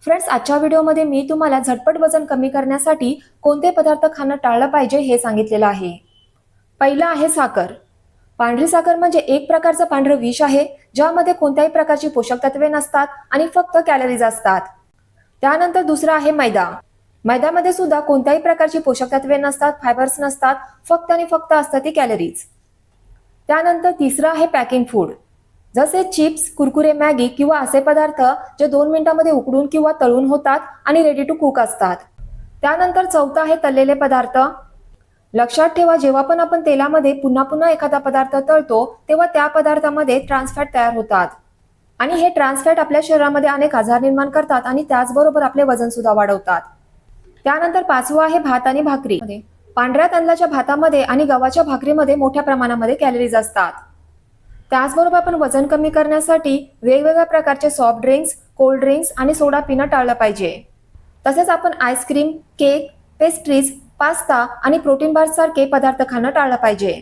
Friends, आजच्या व्हिडिओमध्ये मी तुम्हाला झटपट वजन कमी करण्यासाठी कोणते पदार्थ खाणं टाळलं पाहिजे हे सांगितलेलं आहे. पहिलं आहे साखर. पांढरी साखर म्हणजे एक प्रकारचं पांढरं विष आहे, ज्यामध्ये कोणत्याही प्रकारची पोषक तत्वे नसतात आणि फक्त कॅलरीज असतात. त्यानंतर दुसरं आहे मैदा. मैद्यामध्ये सुद्धा कोणत्याही प्रकारची पोषक तत्वे नसतात, फायबर्स नसतात, फक्त आणि फक्त असतात ती कॅलरीज. त्यानंतर तिसरं आहे पॅकिंग फूड, जसे चिप्स, कुरकुरे, मॅगी किंवा असे पदार्थ जे 2 मिनिटांमध्ये उकडून किंवा तळून होतात आणि रेडी टू कुक असतात. त्यानंतर चौथं आहे तळलेले पदार्थ. लक्षात ठेवा, जेव्हा पण आपण तेलामध्ये पुन्हा पुन्हा एखादा पदार्थ तळतो तेव्हा त्या पदार्थामध्ये ट्रान्सफॅट तयार होतात आणि हे ट्रान्सफॅट आपल्या शरीरामध्ये अनेक आजार निर्माण करतात आणि त्याचबरोबर आपले वजन सुद्धा वाढवतात. त्यानंतर पाचवं आहे भात आणि भाकरी. पांढऱ्या तांदळाच्या भातामध्ये आणि गव्हाच्या भाकरीमध्ये मोठ्या प्रमाणामध्ये कॅलरीज असतात. त्याचबरोबर आपण वजन कमी करण्यासाठी वेगवेगळ्या प्रकारचे सॉफ्ट ड्रिंक्स, कोल्ड ड्रिंक्स आणि सोडा पिणं टाळलं पाहिजे. तसेच आपण आईस्क्रीम, केक, पेस्ट्रीज, पास्ता आणि प्रोटीन बार सारखे पदार्थ खाणं टाळलं पाहिजे.